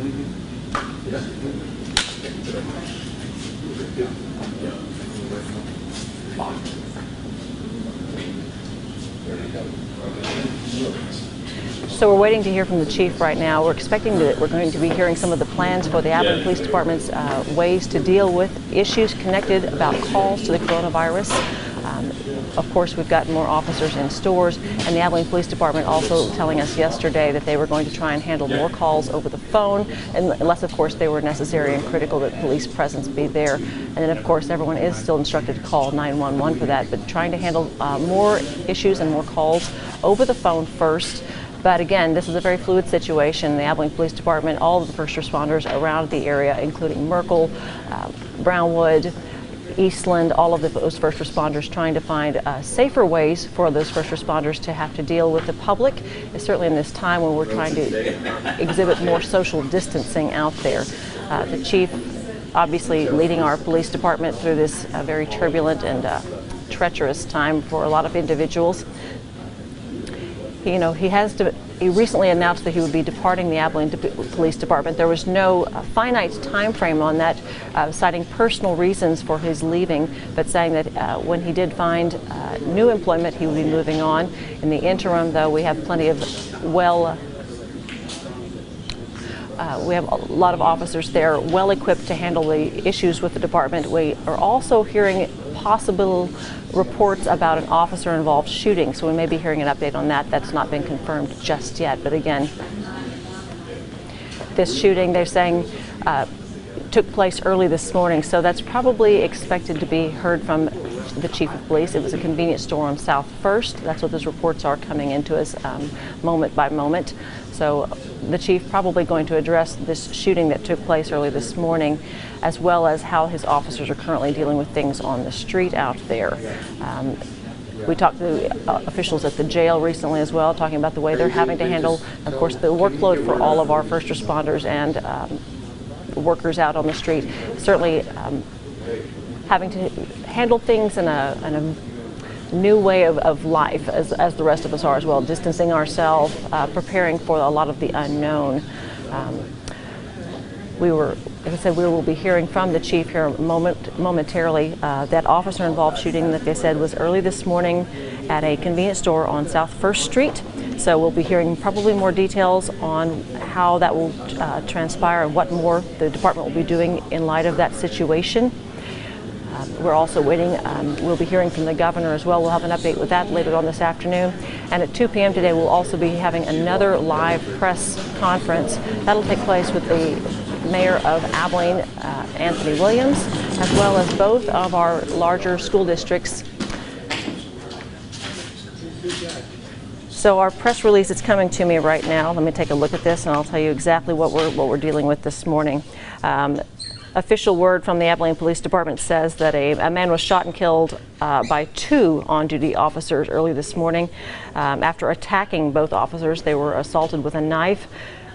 So we're waiting to hear from the chief right now. We're expecting that we're going to be hearing some of the plans for the Abilene Police Department's ways to deal with issues connected about calls to the coronavirus. Of course, we've got more officers in stores, and the Abilene Police Department also telling us yesterday that they were going to try and handle more calls over the phone, unless, of course, they were necessary and critical that police presence be there. And then, of course, everyone is still instructed to call 911 for that, but trying to handle more issues and more calls over the phone first. But again, this is a very fluid situation. The Abilene Police Department, all of the first responders around the area, including Merkel, Brownwood, Eastland, all of those first responders trying to find safer ways for those first responders to have to deal with the public, certainly in this time when we're trying to exhibit more social distancing out there. The chief obviously leading our police department through this very turbulent and treacherous time for a lot of individuals. He recently announced that he would be departing the Abilene Police Department. There was no finite time frame on that, citing personal reasons for his leaving, but saying that when he did find new employment, he would be moving on. In the interim, though, we have plenty of we have a lot of officers there well equipped to handle the issues with the department. We are also hearing possible reports about an officer-involved shooting, so we may be hearing an update on that. That's not been confirmed just yet, but again, this shooting, they're saying, took place early this morning, so that's probably expected to be heard from the chief of police. It was a convenience store on South First. That's what those reports are coming into us moment by moment. So the chief probably going to address this shooting that took place early this morning, as well as how his officers are currently dealing with things on the street out there. We talked to officials at the jail recently as well, talking about the way they're having to handle, of course, the workload for all of our first responders and workers out on the street. Certainly having to handle things in a new way of life, as the rest of us are as well, distancing ourselves, preparing for a lot of the unknown. Like I said, we will be hearing from the chief here momentarily. That officer-involved shooting that they said was early this morning at a convenience store on South First Street. So we'll be hearing probably more details on how that will transpire and what more the department will be doing in light of that situation. We're also waiting, we'll be hearing from the governor as well. We'll have an update with that later on this afternoon. And at 2 p.m. today, we'll also be having another live press conference. That'll take place with the Mayor of Abilene, Anthony Williams, as well as both of our larger school districts. So our press release is coming to me right now. Let me take a look at this and I'll tell you exactly what we're dealing with this morning. Official word from the Abilene Police Department says that a man was shot and killed by 2 on-duty officers early this morning. After attacking both officers, they were assaulted with a knife.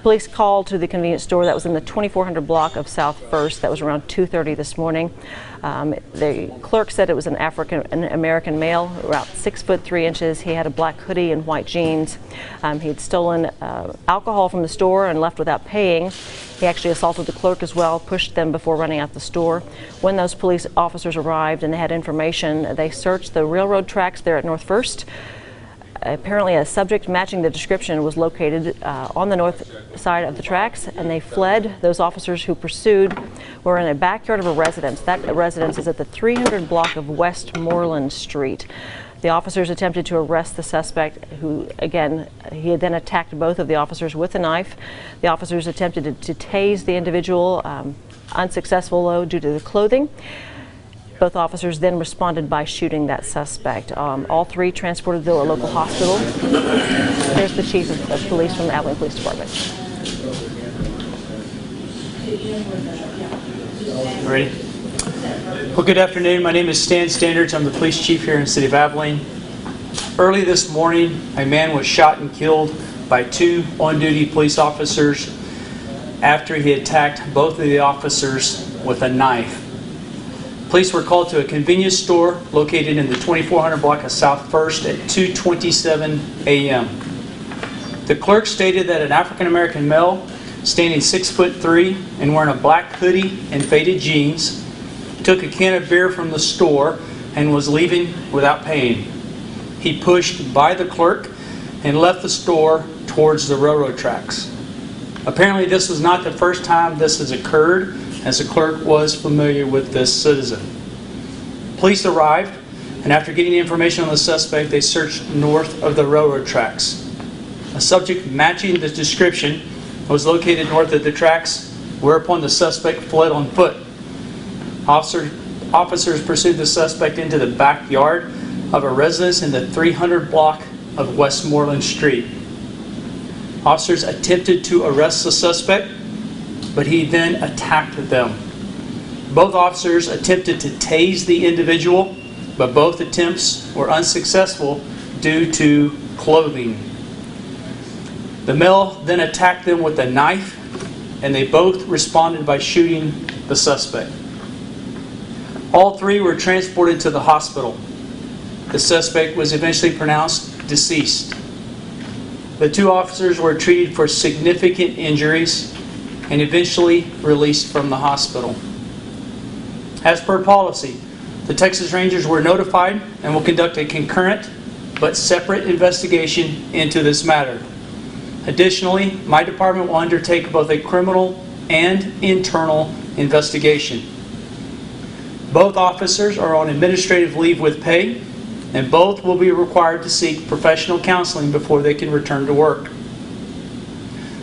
Police called to the convenience store that was in the 2400 block of South First. That was around 2:30 this morning. The clerk said it was an African-American male, about 6'3". He had a black hoodie and white jeans. He had stolen alcohol from the store and left without paying. He actually assaulted the clerk as well, pushed them before running out the store. When those police officers arrived and they had information, they searched the railroad tracks there at North First. Apparently a subject matching the description was located on the north side of the tracks, and they fled. Those officers who pursued were in a backyard of a residence. That residence is at the 300 block of Westmoreland Street. The officers attempted to arrest the suspect, who, again, he had then attacked both of the officers with a knife. The officers attempted to tase the individual, unsuccessful though due to the clothing. Both officers then responded by shooting that suspect. All 3 transported to a local hospital. There's the chief of police from the Abilene Police Department. Ready? Well, good afternoon. My name is Stan Standards. I'm the police chief here in the city of Abilene. Early this morning, a man was shot and killed by 2 on-duty police officers after he attacked both of the officers with a knife. Police were called to a convenience store located in the 2400 block of South First at 2:27 a.m. The clerk stated that an African-American male, standing 6'3" and wearing a black hoodie and faded jeans, took a can of beer from the store and was leaving without paying. He pushed by the clerk and left the store towards the railroad tracks. Apparently this was not the first time this has occurred, as the clerk was familiar with this citizen. Police arrived, and after getting information on the suspect, they searched north of the railroad tracks. A subject matching the description was located north of the tracks, whereupon the suspect fled on foot. Officers pursued the suspect into the backyard of a residence in the 300 block of Westmoreland Street. Officers attempted to arrest the suspect, but he then attacked them. Both officers attempted to tase the individual, but both attempts were unsuccessful due to clothing. The male then attacked them with a knife, and they both responded by shooting the suspect. All three were transported to the hospital. The suspect was eventually pronounced deceased. The two officers were treated for significant injuries and eventually released from the hospital. As per policy, the Texas Rangers were notified and will conduct a concurrent but separate investigation into this matter. Additionally, my department will undertake both a criminal and internal investigation. Both officers are on administrative leave with pay, and both will be required to seek professional counseling before they can return to work.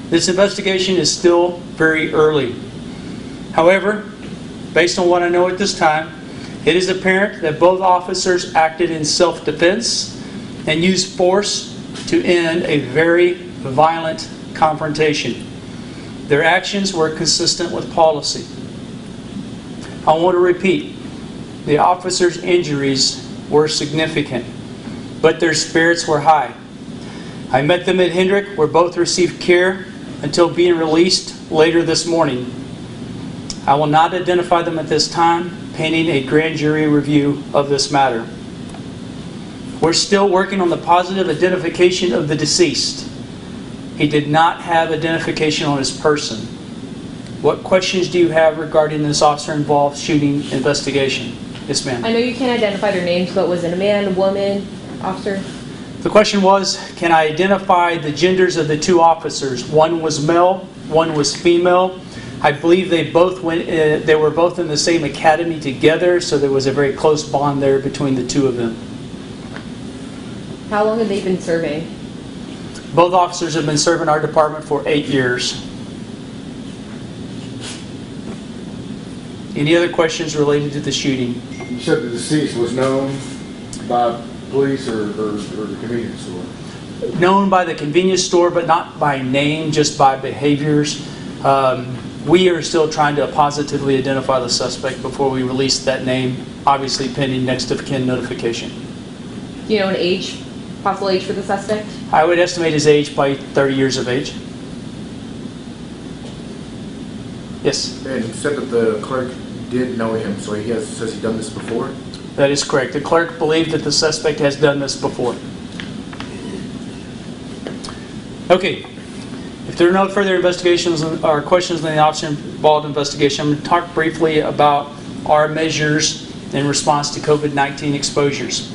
This investigation is still very early. However, based on what I know at this time, it is apparent that both officers acted in self-defense and used force to end a very violent confrontation. Their actions were consistent with policy. I want to repeat, the officers' injuries were significant, but their spirits were high. I met them at Hendrick, where both received care until being released later this morning. I will not identify them at this time, pending a grand jury review of this matter. We're still working on the positive identification of the deceased. He did not have identification on his person. What questions do you have regarding this officer-involved shooting investigation? Yes, ma'am. I know you can't identify their names, but was it a man, woman, officer? The question was, can I identify the genders of the two officers? One was male, one was female. I believe they were both in the same academy together, so there was a very close bond there between the two of them. How long have they been serving? Both officers have been serving our department for 8 years. Any other questions related to the shooting? You said the deceased was known by police or the convenience store? Known by the convenience store, but not by name, just by behaviors. We are still trying to positively identify the suspect before we release that name, obviously pending next of kin notification. Do you know an age, possible age for the suspect? I would estimate his age by 30 years of age. Yes? And you said that the clerk did know him, so has he done this before? That is correct. The clerk believed that the suspect has done this before. Okay. If there are no further investigations or questions on the officer-involved investigation, I'm going to talk briefly about our measures in response to COVID-19 exposures.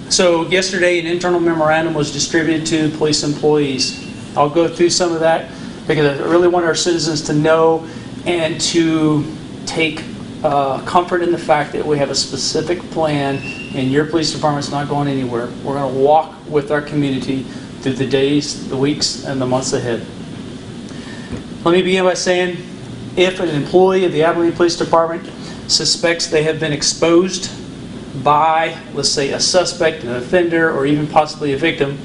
So yesterday, an internal memorandum was distributed to police employees. I'll go through some of that because I really want our citizens to know and to take comfort in the fact that we have a specific plan and your police department's not going anywhere. We're going to walk with our community through the days, the weeks, and the months ahead. Let me begin by saying, if an employee of the Abilene Police Department suspects they have been exposed by, let's say, a suspect, an offender, or even possibly a victim,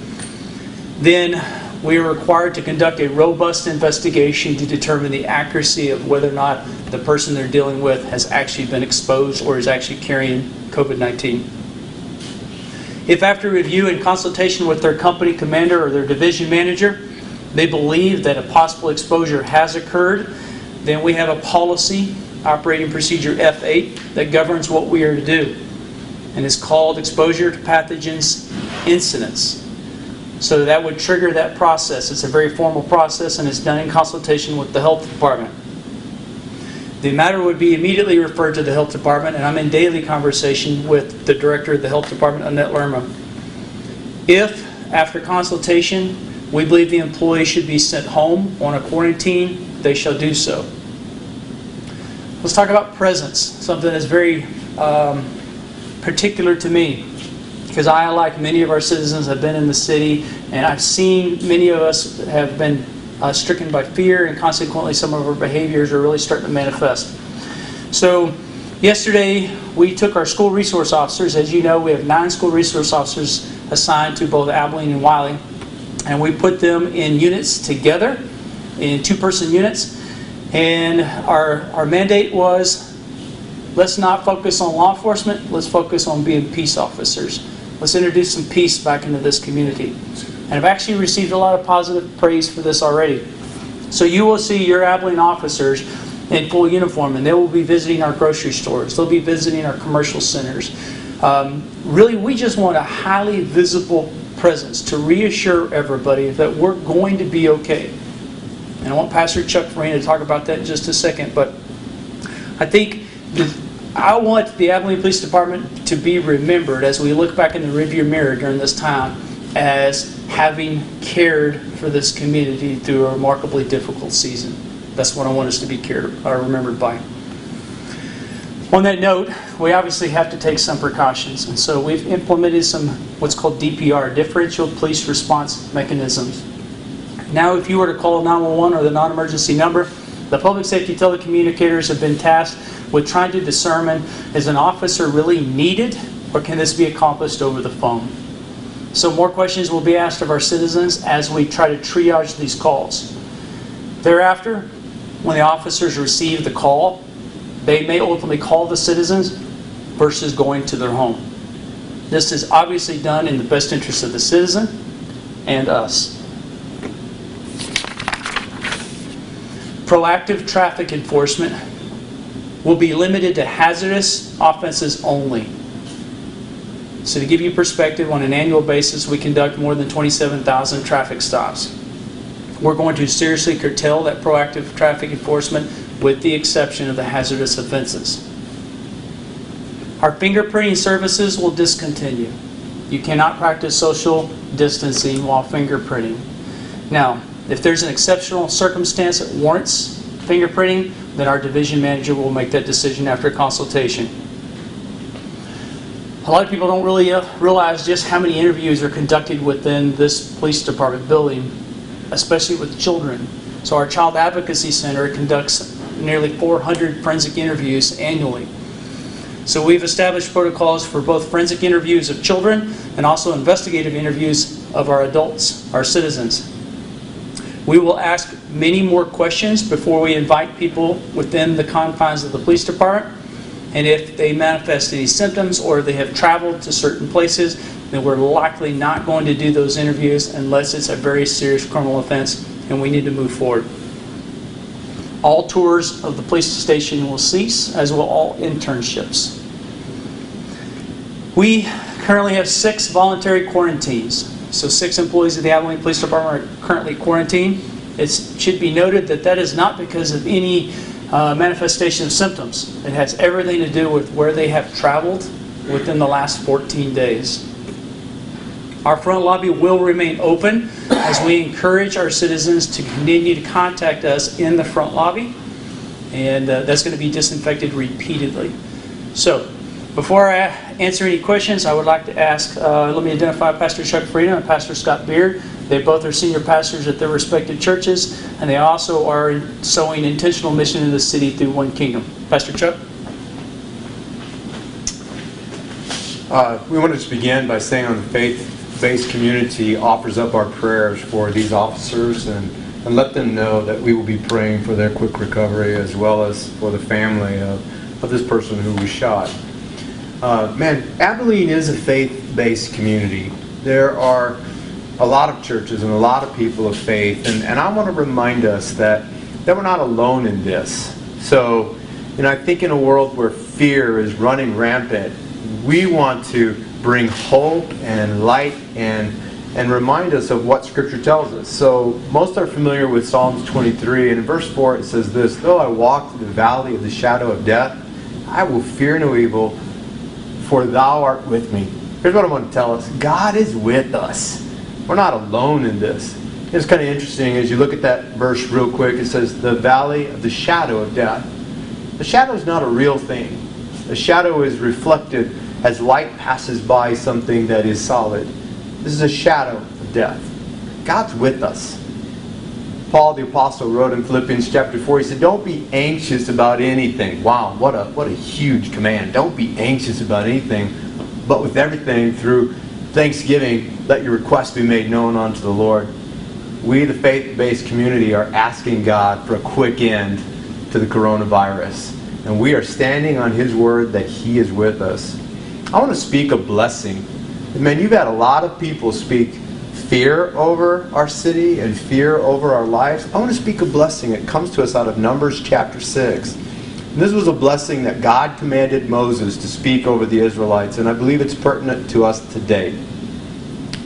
then we are required to conduct a robust investigation to determine the accuracy of whether or not the person they're dealing with has actually been exposed or is actually carrying COVID-19. If after review and consultation with their company commander or their division manager, they believe that a possible exposure has occurred, then we have a policy, operating procedure F8, that governs what we are to do. And it's called exposure to pathogens incidents. So that would trigger that process. It's a very formal process and it's done in consultation with the health department. The matter would be immediately referred to the health department, and I'm in daily conversation with the director of the health department, Annette Lerma. If, after consultation, we believe the employee should be sent home on a quarantine, they shall do so. Let's talk about presence, something that's very particular to me. Because I, like many of our citizens, have been in the city, and I've seen many of us have been stricken by fear, and consequently some of our behaviors are really starting to manifest. So yesterday we took our school resource officers. As you know, we have 9 school resource officers assigned to both Abilene and Wiley, and we put them in units together, in 2-person units, and our mandate was, let's not focus on law enforcement, let's focus on being peace officers. Let's introduce some peace back into this community. And I've actually received a lot of positive praise for this already. So you will see your Abilene officers in full uniform, and they will be visiting our grocery stores. They'll be visiting our commercial centers. Really, we just want a highly visible presence to reassure everybody that we're going to be okay. And I want Pastor Chuck Farina to talk about that in just a second. But I think I want the Abilene Police Department to be remembered as we look back in the rearview mirror during this time as having cared for this community through a remarkably difficult season. That's what I want us to be remembered by. On that note, we obviously have to take some precautions, and so we've implemented some what's called DPR, Differential Police Response Mechanisms. Now, if you were to call 911 or the non-emergency number, the public safety telecommunicators have been tasked with trying to determine, is an officer really needed, or can this be accomplished over the phone? So more questions will be asked of our citizens as we try to triage these calls. Thereafter, when the officers receive the call, they may ultimately call the citizens versus going to their home. This is obviously done in the best interest of the citizen and us. Proactive traffic enforcement will be limited to hazardous offenses only. So to give you perspective, on an annual basis, we conduct more than 27,000 traffic stops. We're going to seriously curtail that proactive traffic enforcement with the exception of the hazardous offenses. Our fingerprinting services will discontinue. You cannot practice social distancing while fingerprinting. Now, if there's an exceptional circumstance that warrants fingerprinting, then our division manager will make that decision after consultation. A lot of people don't really realize just how many interviews are conducted within this police department building, especially with children. So our Child Advocacy Center conducts nearly 400 forensic interviews annually. So we've established protocols for both forensic interviews of children and also investigative interviews of our adults, our citizens. We will ask many more questions before we invite people within the confines of the police department. And if they manifest any symptoms or they have traveled to certain places, then we're likely not going to do those interviews unless it's a very serious criminal offense and we need to move forward. All tours of the police station will cease, as will all internships. We currently have 6 voluntary quarantines. So 6 employees of the Abilene Police Department are currently quarantined. It should be noted that that is not because of any manifestation of symptoms. It has everything to do with where they have traveled within the last 14 days. Our front lobby will remain open as we encourage our citizens to continue to contact us in the front lobby, and that's going to be disinfected repeatedly. So, before I answer any questions, I would like to ask, let me identify Pastor Chuck Farina and Pastor Scott Beard. They both are senior pastors at their respective churches, and they also are sowing intentional mission in the city through One Kingdom. Pastor Chuck? We wanted to begin by saying on the faith-based community offers up our prayers for these officers and let them know that we will be praying for their quick recovery as well as for the family of this person who was shot. Abilene is a faith-based community. There are a lot of churches and a lot of people of faith, and I want to remind us that we're not alone in this. So, I think in a world where fear is running rampant, we want to bring hope and light and and remind us of what Scripture tells us. So most are familiar with Psalms 23, and in verse 4 it says this, "Though I walk through the valley of the shadow of death, I will fear no evil, for thou art with me." Here's what I want to tell us. God is with us. We're not alone in this. It's kind of interesting as you look at that verse real quick. It says, the valley of the shadow of death. The shadow is not a real thing. The shadow is reflected as light passes by something that is solid. This is a shadow of death. God's with us. Paul the Apostle wrote in Philippians chapter 4, he said, "Don't be anxious about anything." Wow, what a huge command. Don't be anxious about anything, but with everything through thanksgiving, let your requests be made known unto the Lord. We, the faith-based community, are asking God for a quick end to the coronavirus. And we are standing on His word that He is with us. I want to speak a blessing. Man, you've had a lot of people speak fear over our city and fear over our lives. I want to speak a blessing. It comes to us out of Numbers chapter 6. And this was a blessing that God commanded Moses to speak over the Israelites, and I believe it's pertinent to us today.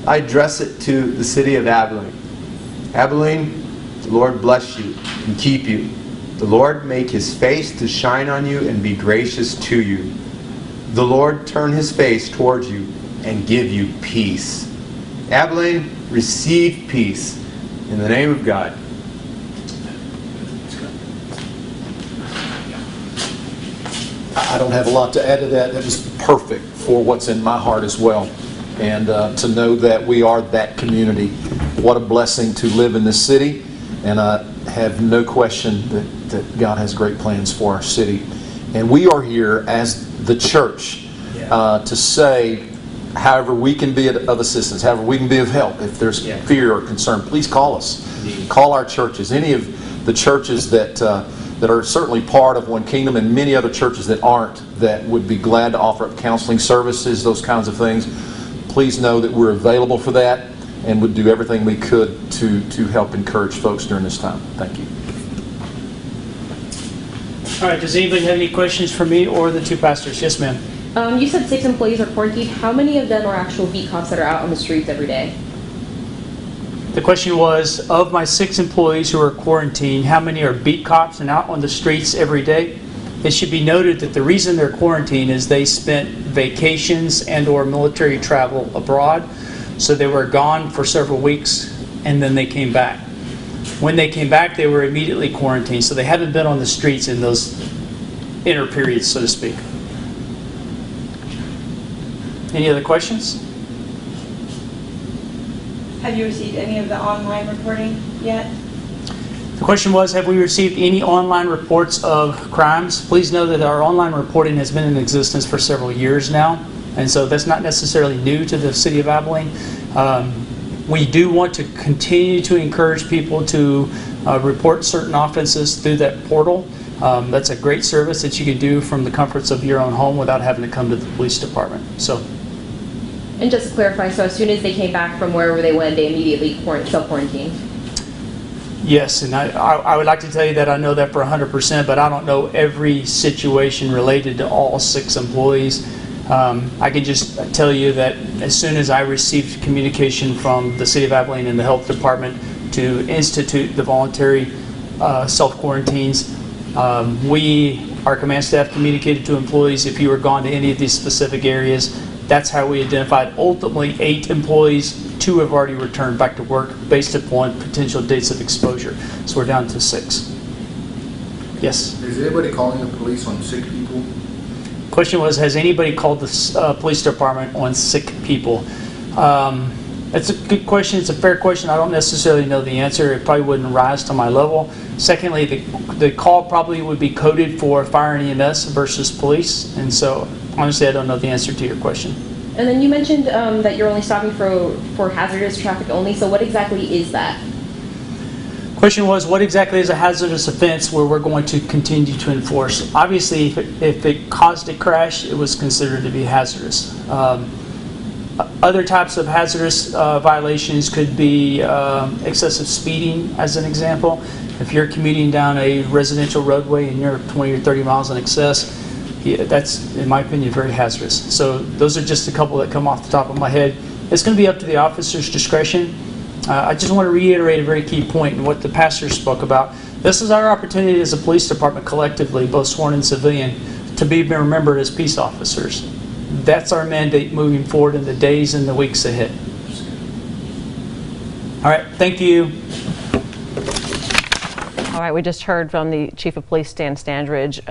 I address it to the city of Abilene. Abilene, the Lord bless you and keep you. The Lord make His face to shine on you and be gracious to you. The Lord turn His face towards you and give you peace. Abilene, receive peace in the name of God. I don't have a lot to add to that. That was perfect for what's in my heart as well. And to know that we are that community. What a blessing to live in this city. And I have no question that God has great plans for our city. And we are here as the church to say, however we can be of assistance, however we can be of help. If there's fear or concern, please call us. Call our churches. Any of the churches that are certainly part of One Kingdom, and many other churches that aren't, that would be glad to offer up counseling services, those kinds of things. Please know that we're available for that and would do everything we could to help encourage folks during this time. Thank you. All right, does anybody have any questions for me or the two pastors? Yes, ma'am. You said 6 employees are quarantined. How many of them are actual beat cops that are out on the streets every day? The question was, of my 6 employees who are quarantined, how many are beat cops and out on the streets every day? It should be noted that the reason they're quarantined is they spent vacations and or military travel abroad. So they were gone for several weeks and then they came back. When they came back, they were immediately quarantined. So they haven't been on the streets in those inner periods, so to speak. Any other questions? Have you received any of the online reporting yet? The question was, have we received any online reports of crimes? Please know that our online reporting has been in existence for several years now, and so that's not necessarily new to the city of Abilene. We do want to continue to encourage people to report certain offenses through that portal. That's a great service that you can do from the comforts of your own home without having to come to the police department. And just to clarify, so as soon as they came back from wherever they went, they immediately self-quarantined? Yes, and I would like to tell you that I know that for 100%, but I don't know every situation related to all 6 employees. I can just tell you that as soon as I received communication from the City of Abilene and the Health Department to institute the voluntary self-quarantines, our command staff communicated to employees if you were gone to any of these specific areas. That's how we identified ultimately 8 employees. 2 have already returned back to work based upon potential dates of exposure. So we're down to 6. Yes? Is anybody calling the police on sick people? Question was, has anybody called the police department on sick people? It's a good question. It's a fair question. I don't necessarily know the answer. It probably wouldn't rise to my level. Secondly, the call probably would be coded for fire and EMS versus police. And so, honestly, I don't know the answer to your question. And then you mentioned that you're only stopping for hazardous traffic only. So what exactly is that? Question was, what exactly is a hazardous offense where we're going to continue to enforce? Obviously, if it caused a crash, it was considered to be hazardous. Other types of hazardous violations could be excessive speeding, as an example. If you're commuting down a residential roadway and you're 20 or 30 miles in excess, that's, in my opinion, very hazardous. So those are just a couple that come off the top of my head. It's going to be up to the officer's discretion. I just want to reiterate a very key point in what the pastor spoke about. This is our opportunity as a police department collectively, both sworn and civilian, to be remembered as peace officers. That's our mandate moving forward in the days and the weeks ahead. All right, thank you. All right, we just heard from the Chief of Police, Stan Standridge,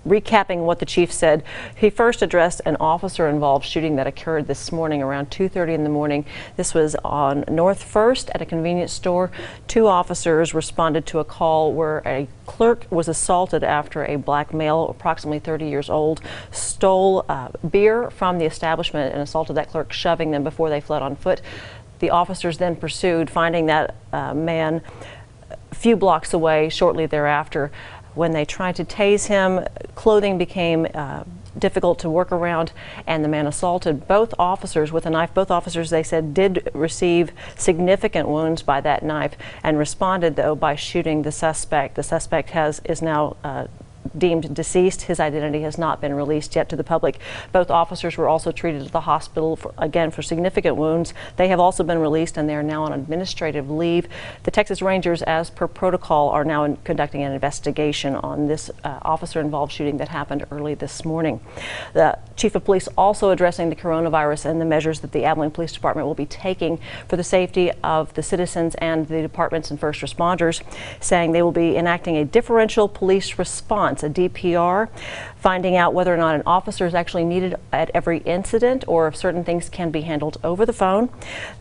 recapping what the chief said. He first addressed an officer-involved shooting that occurred this morning around 2:30 in the morning. This was on North 1st at a convenience store. 2 officers responded to a call where a clerk was assaulted after a black male, approximately 30 years old, stole beer from the establishment and assaulted that clerk, shoving them before they fled on foot. The officers then pursued, finding that man a few blocks away shortly thereafter. When they tried to tase him, clothing became difficult to work around, and the man assaulted both officers with a knife. Both officers, they said, did receive significant wounds by that knife and responded, though, by shooting the suspect. The suspect is now deemed deceased. His identity has not been released yet to the public. Both officers were also treated at the hospital for significant wounds. They have also been released, and they are now on administrative leave. The Texas Rangers, as per protocol, are now conducting an investigation on this officer-involved shooting that happened early this morning. The Chief of Police also addressing the coronavirus and the measures that the Abilene Police Department will be taking for the safety of the citizens and the departments and first responders, saying they will be enacting a differential police response, a DPR, finding out whether or not an officer is actually needed at every incident or if certain things can be handled over the phone.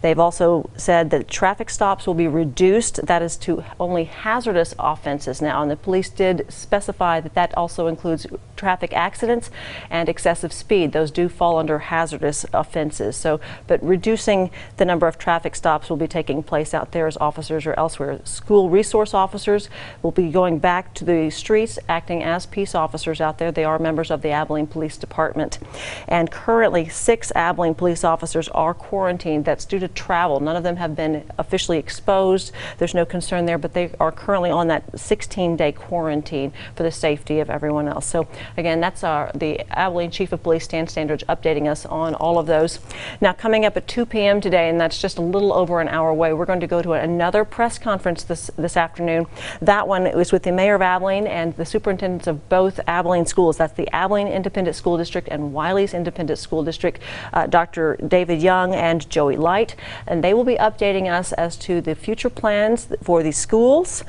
They've also said that traffic stops will be reduced. That is to only hazardous offenses now, and the police did specify that that also includes traffic accidents and excessive speed. Those do fall under hazardous offenses. So, but reducing the number of traffic stops will be taking place out there as officers are elsewhere. School resource officers will be going back to the streets, acting as peace officers out there. They are members of the Abilene Police Department. And currently 6 Abilene police officers are quarantined. That's due to travel. None of them have been officially exposed. There's no concern there, but they are currently on that 16-day quarantine for the safety of everyone else. So again, that's the Abilene Chief of Police, Stan Standridge, updating us on all of those. Now, coming up at 2 p.m. today, and that's just a little over an hour away, we're going to go to another press conference this afternoon. That one is with the Mayor of Abilene and the superintendents of both Abilene schools. That's the Abilene Independent School District and Wiley's Independent School District, Dr. David Young and Joey Light. And they will be updating us as to the future plans for the schools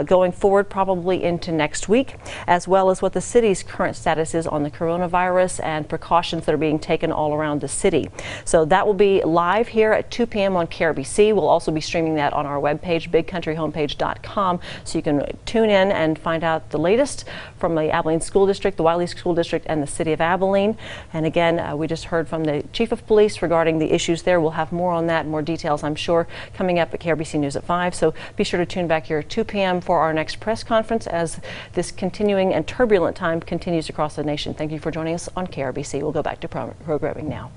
going forward, probably into next week, as well as what the city's current status is on the coronavirus and precautions that are being taken all around the city. So that will be live here at 2 p.m. on KRBC. We'll also be streaming that on our webpage, bigcountryhomepage.com, so you can tune in and find out the latest from the Abilene School District, the Wiley School District, and the City of Abilene. And again, we just heard from the Chief of Police regarding the issues there. We'll have more on that, more details, I'm sure, coming up at KRBC News at 5. So be sure to tune back here at 2 p.m. for our next press conference as this continuing and turbulent time continues across the nation. Thank you for joining us on KRBC. We'll go back to programming now.